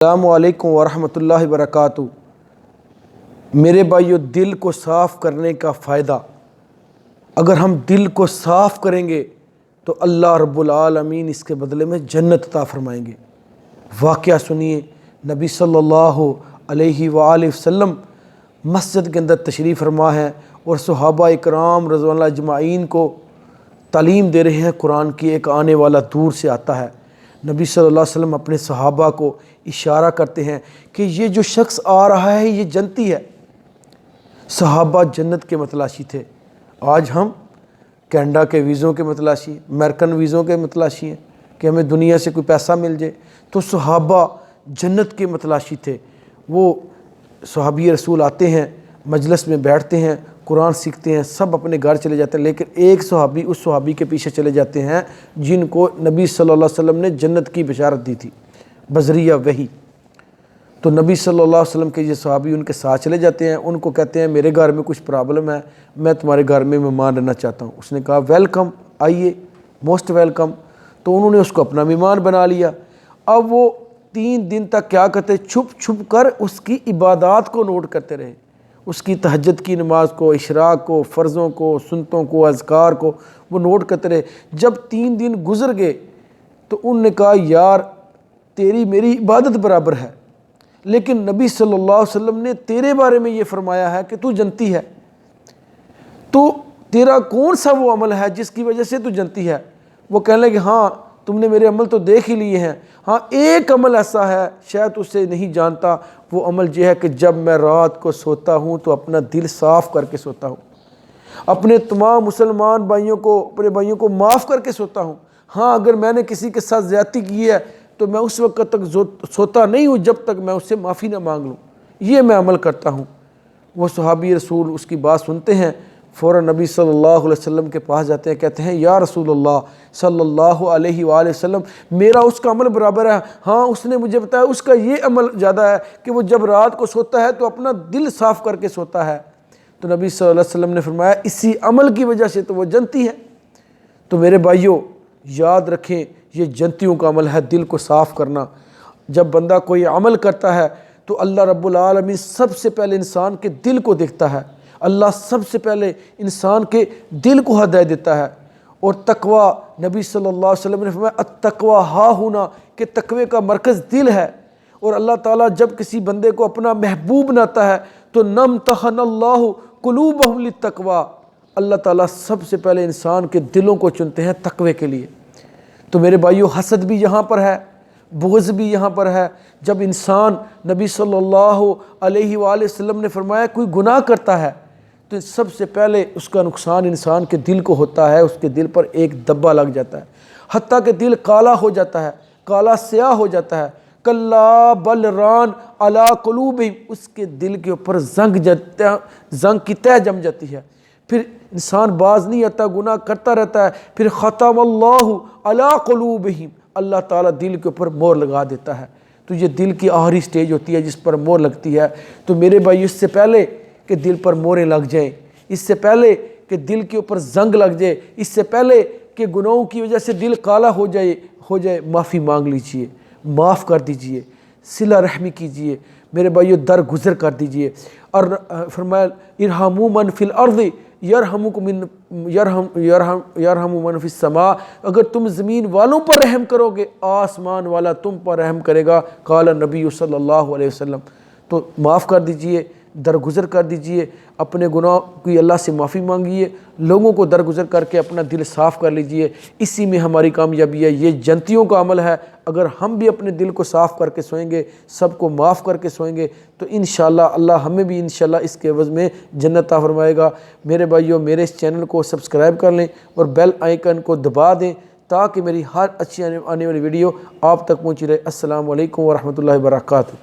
السلام علیکم ورحمۃ اللہ وبرکاتہ۔ میرے بھائیو، دل کو صاف کرنے کا فائدہ، اگر ہم دل کو صاف کریں گے تو اللہ رب العالمین اس کے بدلے میں جنت عطا فرمائیں گے۔ واقعہ سنیے، نبی صلی اللہ علیہ وآلہ وسلم مسجد کے اندر تشریف فرما ہے اور صحابہ اکرام رضوان اللہ اجمعین کو تعلیم دے رہے ہیں قرآن کی۔ ایک آنے والا دور سے آتا ہے، نبی صلی اللہ علیہ وسلم اپنے صحابہ کو اشارہ کرتے ہیں کہ یہ جو شخص آ رہا ہے یہ جنتی ہے۔ صحابہ جنت کے متلاشی تھے۔ آج ہم کینیڈا کے ویزوں کے متلاشی، امریکن ویزوں کے متلاشی ہیں کہ ہمیں دنیا سے کوئی پیسہ مل جائے، تو صحابہ جنت کے متلاشی تھے۔ وہ صحابی رسول آتے ہیں، مجلس میں بیٹھتے ہیں، قرآن سیکھتے ہیں، سب اپنے گھر چلے جاتے ہیں، لیکن ایک صحابی اس صحابی کے پیچھے چلے جاتے ہیں جن کو نبی صلی اللہ علیہ وسلم نے جنت کی بشارت دی تھی بذریعہ وحی۔ تو نبی صلی اللہ علیہ وسلم کے یہ صحابی ان کے ساتھ چلے جاتے ہیں، ان کو کہتے ہیں میرے گھر میں کچھ پرابلم ہے، میں تمہارے گھر میں مہمان رہنا چاہتا ہوں۔ اس نے کہا ویلکم، آئیے، موسٹ ویلکم۔ تو انہوں نے اس کو اپنا مہمان بنا لیا۔ اب وہ 3 دن تک کیا کرتے، چھپ چھپ کر اس کی عبادات کو نوٹ کرتے رہے، اس کی تہجد کی نماز کو، اشراق کو، فرضوں کو، سنتوں کو، اذکار کو وہ نوٹ کرتے رہے۔ جب 3 دن گزر گئے تو انہوں نے کہا یار تیری میری عبادت برابر ہے، لیکن نبی صلی اللہ علیہ وسلم نے تیرے بارے میں یہ فرمایا ہے کہ تو جنتی ہے، تو تیرا کون سا وہ عمل ہے جس کی وجہ سے تو جنتی ہے؟ وہ کہنے لگے ہاں تم نے میرے عمل تو دیکھ ہی لیے ہیں، ہاں ایک عمل ایسا ہے شاید اسے نہیں جانتا، وہ عمل یہ ہے کہ جب میں رات کو سوتا ہوں تو اپنا دل صاف کر کے سوتا ہوں، اپنے تمام مسلمان بھائیوں کو، اپنے بھائیوں کو معاف کر کے سوتا ہوں۔ ہاں اگر میں نے کسی کے ساتھ زیادتی کی ہے تو میں اس وقت تک سوتا نہیں ہوں جب تک میں اس سے معافی نہ مانگ لوں، یہ میں عمل کرتا ہوں۔ وہ صحابی رسول اس کی بات سنتے ہیں، فوراً نبی صلی اللہ علیہ وسلم کے پاس جاتے ہیں، کہتے ہیں یا رسول اللہ صلی اللہ علیہ وآلہ وسلم، میرا اس کا عمل برابر ہے، ہاں اس نے مجھے بتایا اس کا یہ عمل زیادہ ہے کہ وہ جب رات کو سوتا ہے تو اپنا دل صاف کر کے سوتا ہے۔ تو نبی صلی اللہ علیہ وسلم نے فرمایا اسی عمل کی وجہ سے تو وہ جنتی ہے۔ تو میرے بھائیوں یاد رکھیں، یہ جنتیوں کا عمل ہے دل کو صاف کرنا۔ جب بندہ کوئی عمل کرتا ہے تو اللہ رب العالمین سب سے پہلے انسان کے دل کو دیکھتا ہے، اللہ سب سے پہلے انسان کے دل کو ہدایت دیتا ہے۔ اور تقوی، نبی صلی اللہ علیہ وسلم نے فرمایا التقوی ہا ہونا، کہ تقوی کا مرکز دل ہے۔ اور اللہ تعالیٰ جب کسی بندے کو اپنا محبوب بناتا ہے تو نمتحن اللہ قلوبہم للتقوی، اللہ تعالیٰ سب سے پہلے انسان کے دلوں کو چنتے ہیں تقوی کے لیے۔ تو میرے بھائیو حسد بھی یہاں پر ہے، بغض بھی یہاں پر ہے۔ جب انسان، نبی صلی اللہ علیہ وآلہ وسلم نے فرمایا کوئی گناہ کرتا ہے تو سب سے پہلے اس کا نقصان انسان کے دل کو ہوتا ہے، اس کے دل پر ایک دبا لگ جاتا ہے، حتیٰ کہ دل کالا ہو جاتا ہے، کالا سیاہ ہو جاتا ہے۔ کلا بل ران علی قلوبہم، اس کے دل کے اوپر زنگ کی تہ جم جاتی ہے، پھر انسان باز نہیں آتا، گناہ کرتا رہتا ہے، پھر ختم اللہ علی قلوبہم، اللہ تعالیٰ دل کے اوپر مہر لگا دیتا ہے۔ تو یہ دل کی آخری سٹیج ہوتی ہے جس پر مہر لگتی ہے۔ تو میرے بھائی اس سے پہلے کہ دل پر مہریں لگ جائیں، اس سے پہلے کہ دل کے اوپر زنگ لگ جائے، اس سے پہلے کہ گناہوں کی وجہ سے دل کالا ہو جائے، معافی مانگ لیجئے، معاف کر دیجئے، صلہ رحمی کیجئے، میرے بھائیو درگزر کر دیجئے۔ اور فرمایا ارحموا من فی الارض یرحم من فی السماء، اگر تم زمین والوں پر رحم کرو گے آسمان والا تم پر رحم کرے گا، قال نبی صلی اللہ علیہ وسلم۔ تو معاف کر دیجئے، درگزر کر دیجئے، اپنے گناہ کی اللہ سے معافی مانگیے، لوگوں کو درگزر کر کے اپنا دل صاف کر لیجئے، اسی میں ہماری کامیابی ہے۔ یہ جنتیوں کا عمل ہے، اگر ہم بھی اپنے دل کو صاف کر کے سوئیں گے، سب کو معاف کر کے سوئیں گے تو انشاءاللہ اللہ ہمیں بھی انشاءاللہ اس کے عوض میں جنت عطا فرمائے گا۔ میرے بھائیوں میرے اس چینل کو سبسکرائب کر لیں اور بیل آئیکن کو دبا دیں تاکہ میری ہر اچھی آنے والی ویڈیو آپ تک پہنچی رہے۔ السلام علیکم ورحمۃ اللہ وبرکاتہ۔